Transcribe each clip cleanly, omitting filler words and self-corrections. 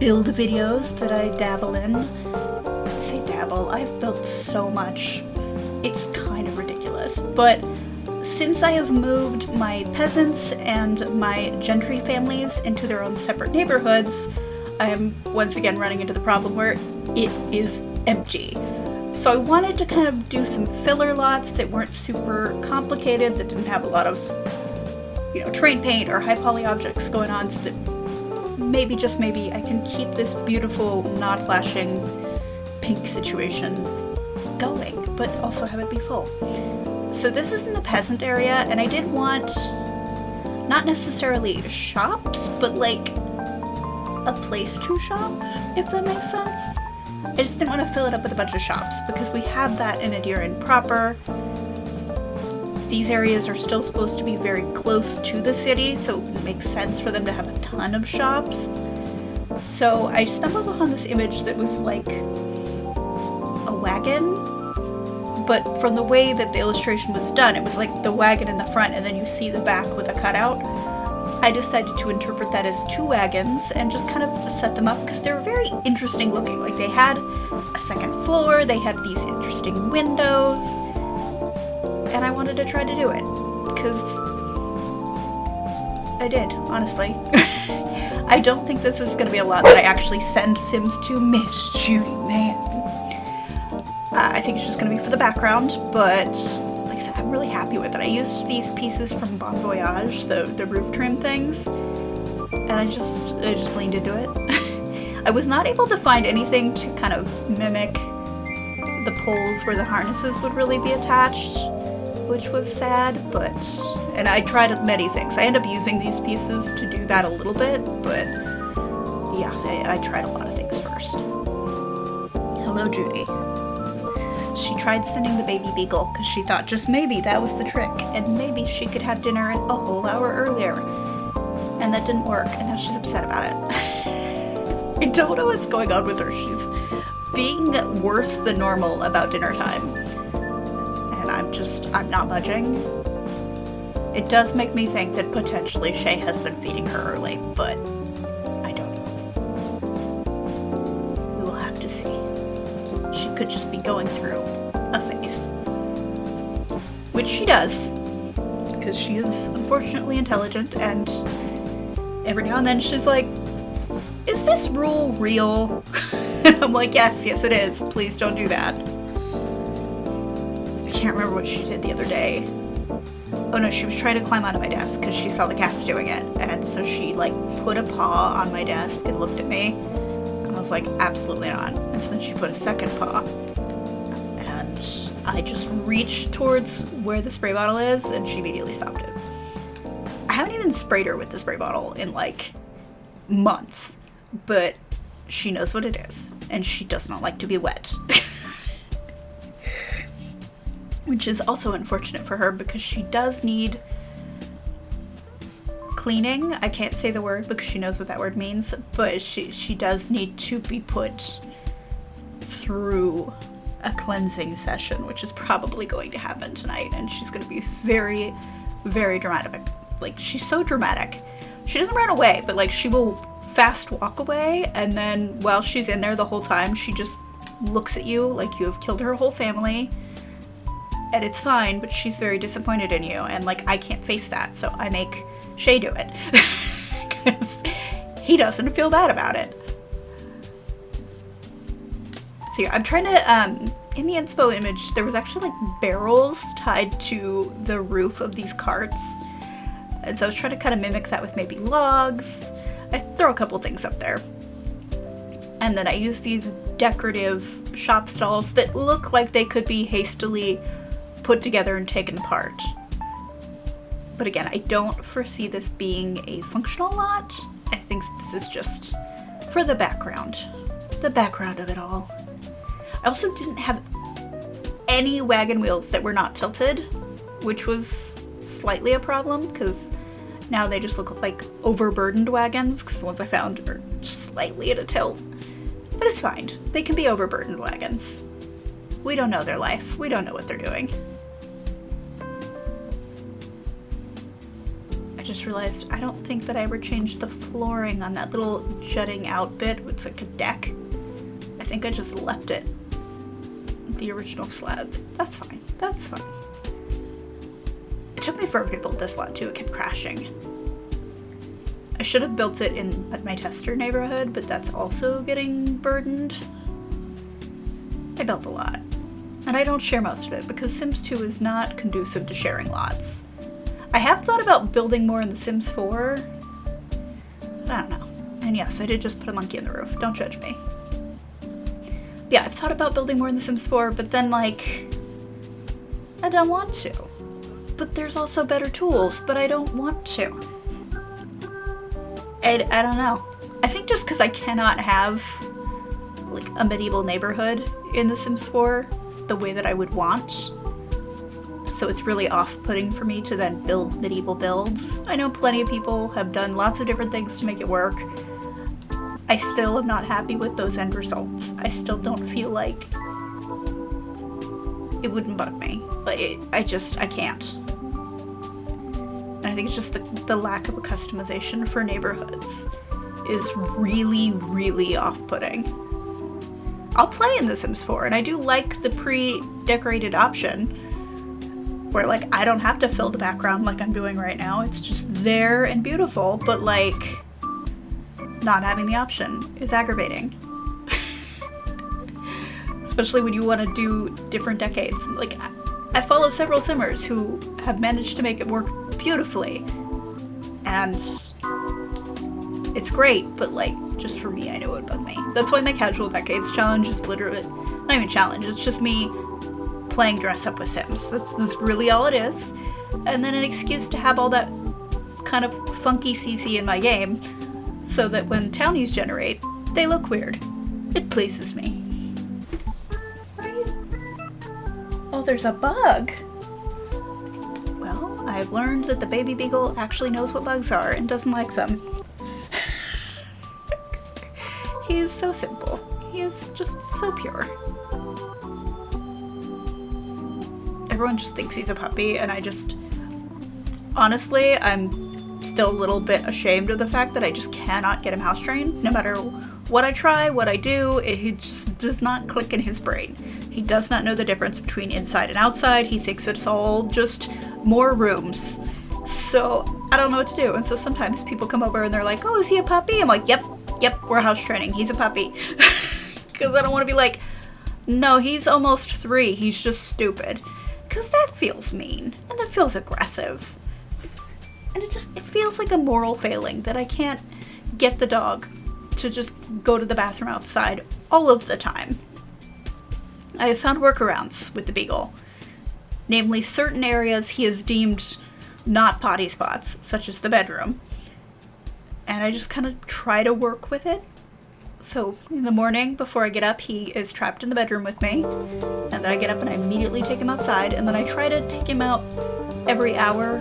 build videos that I dabble in. I say dabble, I've built so much. It's kind of ridiculous, but since I have moved my peasants and my gentry families into their own separate neighborhoods, I am once again running into the problem where it is empty. So I wanted to kind of do some filler lots that weren't super complicated, that didn't have a lot of, trade paint or high poly objects going on, so that maybe, just maybe, I can keep this beautiful, not flashing pink situation going, but also have it be full. So this is in the peasant area, and I did want, not necessarily shops, but like a place to shop, if that makes sense. I just didn't want to fill it up with a bunch of shops, because we have that in Adiran proper. These areas are still supposed to be very close to the city, so it makes sense for them to have a ton of shops. So I stumbled upon this image that was like a wagon, but from the way that the illustration was done, it was like the wagon in the front and then you see the back with a cutout. I decided to interpret that as two wagons and just kind of set them up because they were very interesting looking. Like, they had a second floor, they had these interesting windows, and I wanted to try to do it, because I did, honestly. I don't think this is going to be a lot that I actually send Sims to Miss Judy, man. I think it's just going to be for the background, but like I said, I'm really happy with it. I used these pieces from Bon Voyage, the roof trim things, and I just leaned into it. I was not able to find anything to kind of mimic the poles where the harnesses would really be attached, which was sad, and I tried many things. I ended up using these pieces to do that a little bit, but yeah, I tried a lot of things first. Hello, Judy. She tried sending the baby beagle because she thought just maybe that was the trick, and maybe she could have dinner a whole hour earlier. And that didn't work, and now she's upset about it. I don't know what's going on with her. She's being worse than normal about dinner time. And I'm not budging. It does make me think that potentially Shay has been feeding her early, but I don't know. We will have to see. She could just be going through a phase. Which she does, because she is unfortunately intelligent, and every now and then she's like, is this rule real? And I'm like, yes it is. Please don't do that. I can't remember what she did the other day. Oh no, she was trying to climb onto my desk because she saw the cats doing it, and so she like put a paw on my desk and looked at me, and I was like, absolutely not. And so then she put a second paw, and I just reached towards where the spray bottle is, and she immediately stopped it. I haven't even sprayed her with the spray bottle in like months, but she knows what it is, and she does not like to be wet. Which is also unfortunate for her because she does need cleaning. I can't say the word because she knows what that word means, but she does need to be put through a cleansing session, which is probably going to happen tonight, and she's going to be very, very dramatic. Like, she's so dramatic. She doesn't run away, but like she will fast walk away, and then while she's in there the whole time, she just looks at you like you have killed her whole family. And it's fine, but she's very disappointed in you, and like I can't face that, so I make Shay do it because he doesn't feel bad about it. So yeah, I'm trying to in the inspo image there was actually like barrels tied to the roof of these carts, and so I was trying to kind of mimic that with maybe logs. I throw a couple things up there, and then I use these decorative shop stalls that look like they could be hastily put together and taken apart. But again, I don't foresee this being a functional lot. I think this is just for the background of it all. I also didn't have any wagon wheels that were not tilted, which was slightly a problem because now they just look like overburdened wagons, because the ones I found are slightly at a tilt. But it's fine. They can be overburdened wagons. We don't know their life. We don't know what they're doing. I just realized I don't think that I ever changed the flooring on that little jutting out bit. It's like a deck. I think I just left it the original slab. That's fine. That's fine. It took me forever to build this lot too. It kept crashing. I should have built it in my tester neighborhood, but that's also getting burdened. I built a lot. And I don't share most of it because Sims 2 is not conducive to sharing lots. I have thought about building more in The Sims 4. But I don't know. And yes, I did just put a monkey in the roof. Don't judge me. But yeah, I've thought about building more in The Sims 4, but then like, I don't want to. But there's also better tools, but I don't want to. I don't know. I think just because I cannot have like a medieval neighborhood in The Sims 4 the way that I would want. So it's really off-putting for me to then build medieval builds. I know plenty of people have done lots of different things to make it work. I still am not happy with those end results. I still don't feel like it wouldn't bug me, but I can't. And I think it's just the lack of a customization for neighborhoods is really, really off-putting. I'll play in The Sims 4, and I do like the pre-decorated option where, like, I don't have to fill the background like I'm doing right now. It's just there and beautiful, but, like, not having the option is aggravating. Especially when you want to do different decades. Like, I follow several Simmers who have managed to make it work beautifully, and it's great, but, like, just for me, I know it would bug me. That's why my casual decades challenge is literally, not even challenge, it's just me playing dress up with Sims. That's really all it is. And then an excuse to have all that kind of funky CC in my game, so that when townies generate, they look weird. It pleases me. Oh, there's a bug! Well, I've learned that the baby beagle actually knows what bugs are and doesn't like them. He is so simple. He is just so pure. Everyone just thinks he's a puppy, and I just... Honestly, I'm still a little bit ashamed of the fact that I just cannot get him house trained. No matter what I try, what I do, he just does not click in his brain. He does not know the difference between inside and outside. He thinks it's all just more rooms. So I don't know what to do. And so sometimes people come over and they're like, oh, is he a puppy? I'm like, yep, we're house training. He's a puppy. Because I don't want to be like, no, he's almost 3. He's just stupid. Because that feels mean. And that feels aggressive. And it feels like a moral failing that I can't get the dog to just go to the bathroom outside all of the time. I have found workarounds with the beagle. Namely, certain areas he is deemed not potty spots, such as the bedroom. And I just kind of try to work with it. So in the morning, before I get up, he is trapped in the bedroom with me. And then I get up and I immediately take him outside. And then I try to take him out every hour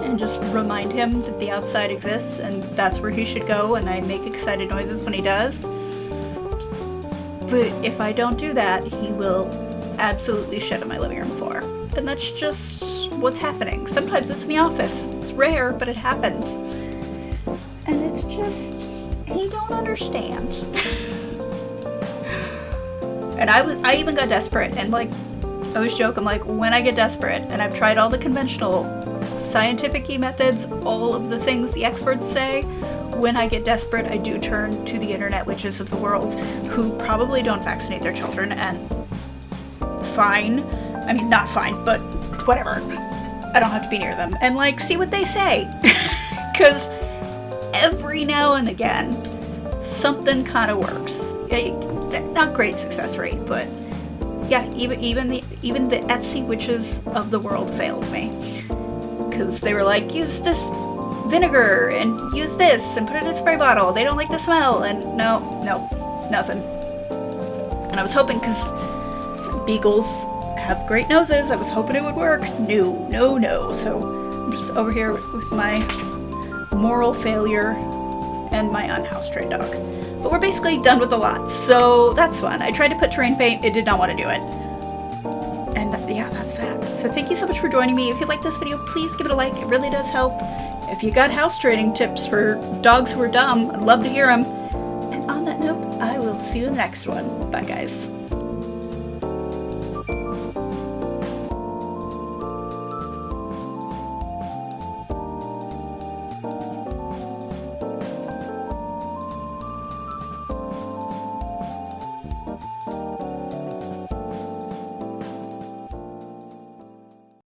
and just remind him that the outside exists and that's where he should go. And I make excited noises when he does. But if I don't do that, he will absolutely shit on my living room floor. And that's just what's happening. Sometimes it's in the office. It's rare, but it happens. And it's just, he don't understand. And I even got desperate, and like, I always joke, I'm like, when I get desperate, and I've tried all the conventional scientific-y methods, all of the things the experts say, when I get desperate, I do turn to the internet witches of the world, who probably don't vaccinate their children, and fine. I mean, not fine, but whatever. I don't have to be near them. And like, see what they say. Because every now and again, something kind of works. Not great success rate, but yeah, even the Etsy witches of the world failed me. Because they were like, use this vinegar and use this and put it in a spray bottle. They don't like the smell. And no, nothing. And I was hoping, because beagles have great noses, I was hoping it would work. No. So I'm just over here with my moral failure and my unhouse trained dog. But we're basically done with the lot, so that's fun. I tried to put terrain paint, it did not want to do it. And yeah, that's that. So thank you so much for joining me. If you like this video, please give it a like. It really does help. If you got house training tips for dogs who are dumb, I'd love to hear them. And on that note, I will see you in the next one. Bye, guys.